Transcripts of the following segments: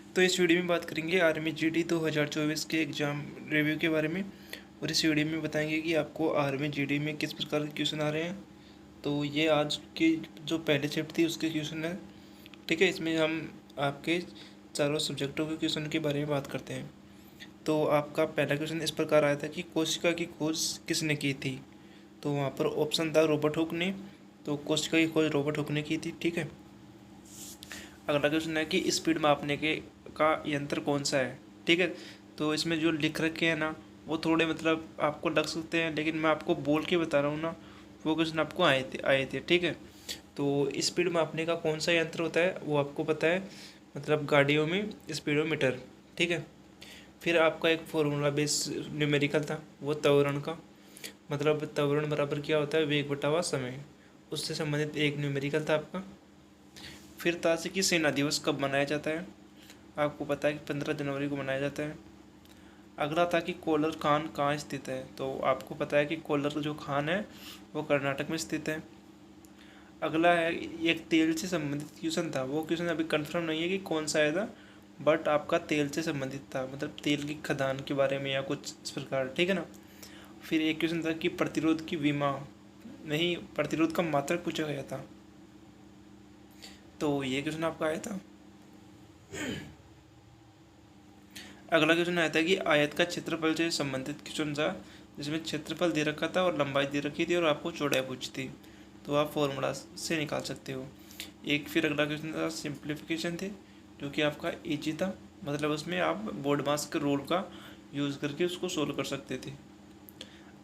तो इस वीडियो में बात करेंगे आर्मी जीडी 2024 के एग्ज़ाम रिव्यू के बारे में। और इस वीडियो में बताएंगे कि आपको आर्मी जीडी में किस प्रकार के क्वेश्चन आ रहे हैं। तो ये आज की जो पहले शिफ्ट थी उसके क्वेश्चन है, ठीक है। इसमें हम आपके चारों सब्जेक्टों के क्वेश्चन के बारे में बात करते हैं। तो आपका पहला क्वेश्चन इस प्रकार आया था कि कोशिका की खोज किसने की थी। तो वहाँ पर ऑप्शन था रॉबर्ट हुक ने। तो कोशिका की खोज रॉबर्ट हुक ने की थी, ठीक है। अगला क्वेश्चन है कि स्पीड मापने के का यंत्र कौन सा है, ठीक है। तो इसमें जो लिख रखे हैं ना वो थोड़े मतलब आपको लग सकते हैं, लेकिन मैं आपको बोल के बता रहा हूँ ना, वो क्वेश्चन आपको आए थे, ठीक है। तो स्पीड मापने का कौन सा यंत्र होता है वो आपको पता है, मतलब गाड़ियों में स्पीडोमीटर, ठीक है। फिर आपका एक फॉर्मूला बेस न्यूमेरिकल था, वो त्वरण का, मतलब त्वरण बराबर क्या होता है, वेग बटा हुआ समय, उससे संबंधित एक न्यूमेरिकल था आपका। फिर था कि सेना दिवस कब मनाया जाता है, आपको पता है कि 15 जनवरी को मनाया जाता है। अगला था कि कोलर खान कहाँ स्थित है, तो आपको पता है कि कोलर जो खान है वो कर्नाटक में स्थित है। अगला है एक तेल से संबंधित क्वेश्चन था, वो क्वेश्चन अभी कंफर्म नहीं है कि कौन सा आया था, बट आपका तेल से संबंधित था, मतलब तेल की खदान के बारे में या कुछ इस प्रकार, ठीक है ना। फिर एक क्वेश्चन था कि प्रतिरोध की विमा नहीं, प्रतिरोध का मात्रक पूछा गया था, तो ये क्वेश्चन आपका आया था। अगला क्वेश्चन आया था कि आयत का क्षेत्रफल से संबंधित क्वेश्चन था, जिसमें क्षेत्रफल दे रखा था और लंबाई दे रखी थी और आपको चौड़ाई पूछी थी, तो आप फॉर्मूला से निकाल सकते हो। एक फिर अगला क्वेश्चन था सिंप्लीफिकेशन थे, जो कि आपका ईजी था, मतलब उसमें आप बोर्ड मास के रूल का यूज़ करके उसको सोल्व कर सकते थे।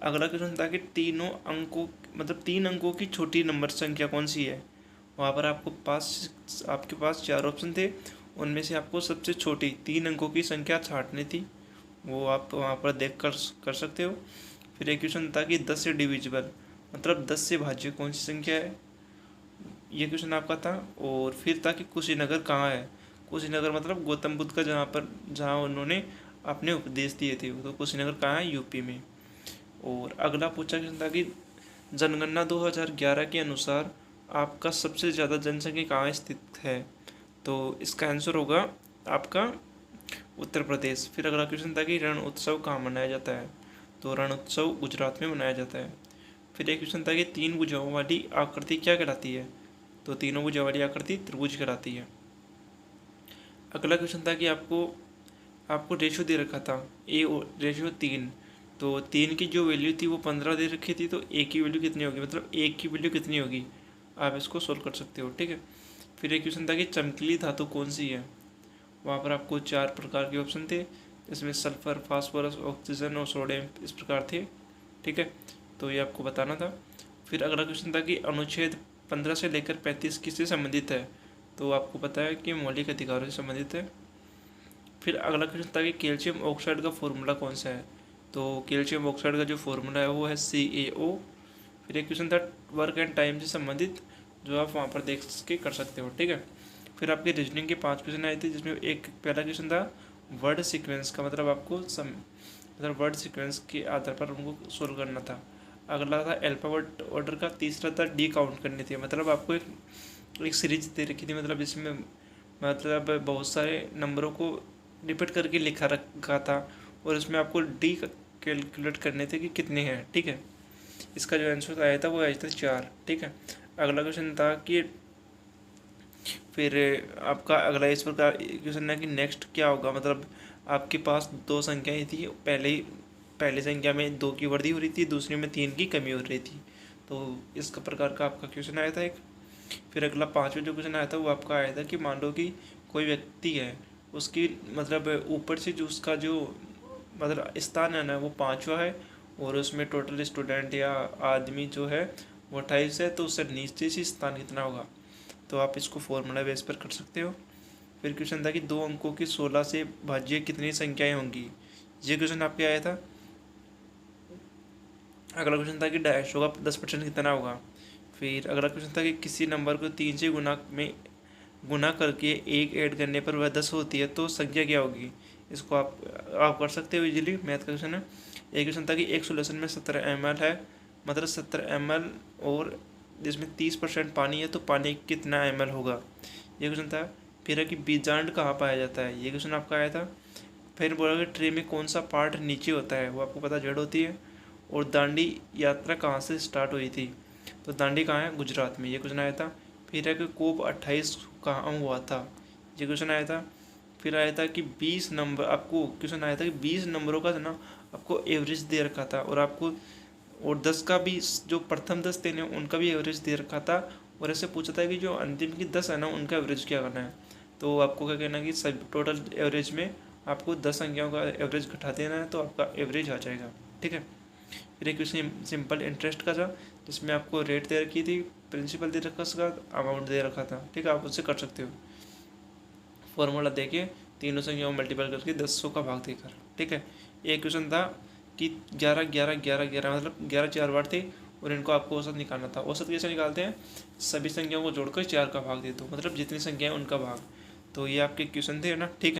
अगला क्वेश्चन था कि तीनों अंकों, मतलब 3 अंकों की छोटी नंबर संख्या कौन सी है। वहाँ पर आपके पास 4 ऑप्शन थे, उनमें से आपको सबसे छोटी 3 अंकों की संख्या छांटनी थी, वो आप वहाँ पर देख कर सकते हो। फिर एक क्वेश्चन था कि 10 से डिविजिबल, मतलब 10 से भाज्य कौन सी संख्या है, ये क्वेश्चन आपका था। और फिर था कि कुशीनगर कहाँ है, कुशीनगर मतलब गौतम बुद्ध का जहाँ उन्होंने अपने उपदेश दिए थे, तो कुशीनगर कहाँ है, यूपी में। और अगला पूछा क्वेश्चन था कि जनगणना 2011 के अनुसार आपका सबसे ज़्यादा जनसंख्या कहाँ स्थित है, तो इसका आंसर होगा आपका उत्तर प्रदेश। फिर अगला क्वेश्चन था कि रण उत्सव कहाँ मनाया जाता है, तो रण उत्सव गुजरात में मनाया जाता है। फिर एक क्वेश्चन था कि 3 भुजाओं वाली आकृति क्या कहलाती है, तो तीनों भुजाओं वाली आकृति त्रिभुज कहलाती है। अगला क्वेश्चन था कि आपको रेशो दे रखा था रेशो 3, तो 3 की जो वैल्यू थी वो 15 दे रखी थी, तो ए की वैल्यू कितनी होगी, मतलब 1 की वैल्यू कितनी होगी, आप इसको सोल्व कर सकते हो, ठीक है। फिर एक क्वेश्चन था कि चमकीली धातु कौन सी है, वहाँ पर आपको 4 प्रकार के ऑप्शन थे, इसमें सल्फर, फास्फोरस, ऑक्सीजन और सोडियम इस प्रकार थे, ठीक है। तो ये आपको बताना था। फिर अगला क्वेश्चन था कि अनुच्छेद 15 से लेकर 35 किससे संबंधित है, तो आपको पता है कि मौलिक अधिकारों से संबंधित है। फिर अगला क्वेश्चन था कि कैल्शियम ऑक्साइड का फॉर्मूला कौन सा है, तो कैल्शियम ऑक्साइड का जो फॉर्मूला है वो है CaO। फिर एक क्वेश्चन था वर्क एंड टाइम से संबंधित, जो आप वहाँ पर देख के कर सकते हो, ठीक है। फिर आपके रीजनिंग के 5 क्वेश्चन आए थे, जिसमें एक पहला क्वेश्चन था वर्ड सीक्वेंस का, मतलब आपको मतलब वर्ड सीक्वेंस के आधार पर उनको सोल्व करना था। अगला था अल्फाबेट ऑर्डर का। तीसरा था डी काउंट करनी थी, मतलब आपको एक सीरीज दे रखी थी, मतलब इसमें मतलब बहुत सारे नंबरों को रिपीट करके लिखा रखा था, और इसमें आपको डी कैलकुलेट करने थे कि कितने हैं, ठीक है। इसका जो आंसर आया था वो आया था 4, ठीक है। अगला क्वेश्चन था कि फिर आपका अगला इस प्रकार क्वेश्चन है कि नेक्स्ट क्या होगा, मतलब आपके पास 2 संख्याएं थी, पहली संख्या में 2 की वृद्धि हो रही थी, दूसरी में 3 की कमी हो रही थी, तो इसका प्रकार का आपका क्वेश्चन आया था एक। फिर अगला 5वां जो क्वेश्चन आया था वो आपका आया था कि मान लो कि कोई व्यक्ति है, उसकी मतलब ऊपर से जो उसका जो मतलब स्थान है ना वो 5वां है, और उसमें टोटल स्टूडेंट या आदमी जो है वो 28 है, तो उससे नीचे से स्थान कितना होगा, तो आप इसको फॉर्मूला बेस पर कर सकते हो। फिर क्वेश्चन था कि 2 अंकों की 16 से भाज्य कितनी संख्याएं होंगी, ये क्वेश्चन आपके आया था। अगला क्वेश्चन था कि 150 का 10% कितना होगा। फिर अगला क्वेश्चन था कि किसी नंबर को 3 से गुना करके 1 ऐड करने पर वह 10 होती है, तो संख्या क्या होगी, इसको आप कर सकते हो इजीली, मैथ का क्वेश्चन है। एक क्वेश्चन था कि एक सोल्यूशन में 70 ml है, मतलब 70 ml, और जिसमें 30% पानी है, तो पानी कितना ml होगा, ये क्वेश्चन था। फिर है कि बीजांड कहाँ पाया जाता है, ये क्वेश्चन आपका आया था। फिर बोला कि ट्रे में कौन सा पार्ट नीचे होता है, वो आपको पता जड़ होती है। और दांडी यात्रा कहाँ से स्टार्ट हुई थी, तो दांडी कहाँ है, गुजरात में, ये क्वेश्चन आया था। फिर है कि COP28 कहाँ हुआ था, ये क्वेश्चन आया था। फिर आया था कि 20 नंबर, आपको क्वेश्चन आया था कि 20 नंबरों का ना आपको एवरेज दे रखा था, और आपको और 10 का भी, जो प्रथम 10 थे ना उनका भी एवरेज दे रखा था। और ऐसे पूछा था कि जो अंतिम की 10 है ना उनका एवरेज क्या करना है। तो आपको क्या कहना है कि सब टोटल एवरेज में आपको 10 संख्याओं का एवरेज घटा देना है, तो आपका एवरेज आ जाएगा। ठीक है। फिर एक क्वेश्चन सिंपल इंटरेस्ट का था, जिसमें आपको रेट दे रखी थी, प्रिंसिपल दे रखा था, अमाउंट दे रखा था। ठीक है, आप उससे कर सकते हो। फॉर्मूला देके तीनों संख्याओं मल्टीपल करके 10 का भाग देकर। ठीक है। एक क्वेश्चन था कि 11 11 11 11 मतलब 11 चार बार थे, और इनको आपको औसत निकालना था। औसत कैसे निकालते हैं, सभी संख्याओं को जोड़कर 4 का भाग दे दो, मतलब जितनी संख्या है उनका भाग। तो ये आपके क्वेश्चन थे ना। ठीक है।